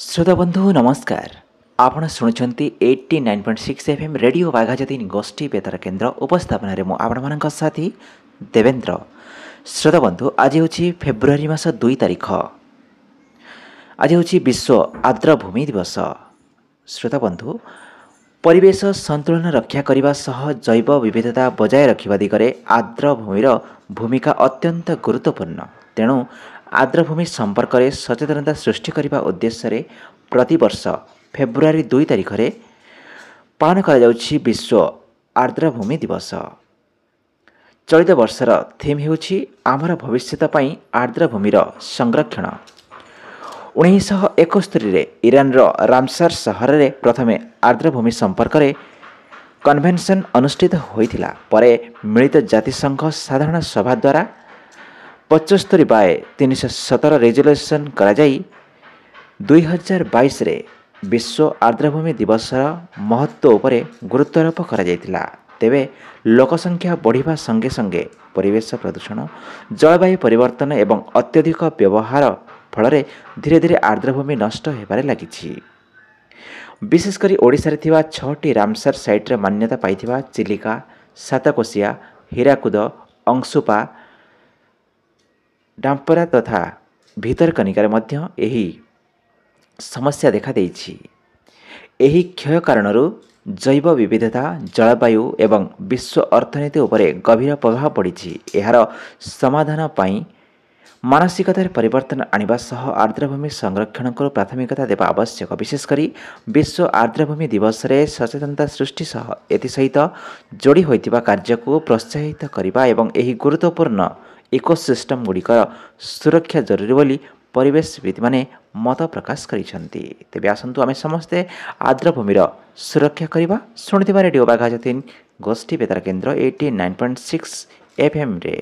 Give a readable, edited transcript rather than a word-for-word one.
श्रोता बंधु नमस्कार। आपण शुणुंट 89.6 FM रेडियो बाघाजती गोष्ठी बेतार केन्द्र उपस्थापन मु आपण साथी देवेंद्र। श्रोता बंधु आज हूँ फेब्रुआरी मास 2 तारिख। आज हूँ विश्व आर्द्रभूमि दिवस। श्रोता बंधु परिवेश संतुलन रक्षा करने सह जैव विविधता बजाय रखा दिगरे आर्द्रभूमिर भूमिका अत्यंत गुरुत्वपूर्ण। तेणु आर्द्रभूमि संपर्क में सचेतनता सृष्टि करने उद्देश्य प्रतिवर्ष फेब्रुआरी 2 तारिख में पालन कर विश्व आर्द्रभूमि दिवस। चलित वर्षर थीम होछि आमर भविष्यत पई आर्द्रभूमिर संरक्षण। 1971 ईरान रामसार सहर में प्रथमे आर्द्रभूमि संपर्क में कन्वेन्शन अनुष्ठित होइथिला। परे मिलित जातिसंघ साधारण सभा द्वारा 75/317 रेजोल्यूशन करा जाई 2022 रे विश्व आर्द्रभूमि दिवस महत्व उपरे गुरुत्वारोप करा जायतिला। तेबे लोकसंख्या बढ़िबा संगे संगे परिवेश प्रदूषण, जलवायु परिवर्तन एवं अत्यधिक व्यवहार फल धीरे धीरे आर्द्रभूमि नष्ट होबारे लागिछि। विशेषकर ओडिशा थिबा 6टी रामसार साइट रे मान्यता पाइथिबा चिलिका, सातकोशिया, हीराकुद, अंशुपा, डाम्परा तथा भितरकनिकार मध्य एही समस्या देखा देइछि। एही क्षय कारणरू जैव विविधता, जलवायु एवं विश्व अर्थनीति उपरे गभीर प्रभाव पड़िछि। एहार समाधान पाई मानसिकतार परिवर्तन आनिबा सह आर्द्रभूमि संरक्षण को प्राथमिकता देवा आवश्यक। विशेषकर विश्व आर्द्रभूमि दिवस रे सचेतनता सृष्टि सह एसहित जोड़ी होइतिबा कार्य को प्रोत्साहित करने एवं एही गुरुत्वपूर्ण इकोसिस्टम गुड़िकर सुरक्षा जरूरी बोली परिवेशविद माने मत प्रकाश करिसेंती। तेबे आसंतु आमे समस्ते आर्द्रभूमिर सुरक्षा करिबा। सुनिथिबा रेडियो बाघाजतीन गोष्ठी बेतार केन्द्र 89.6 FM रे।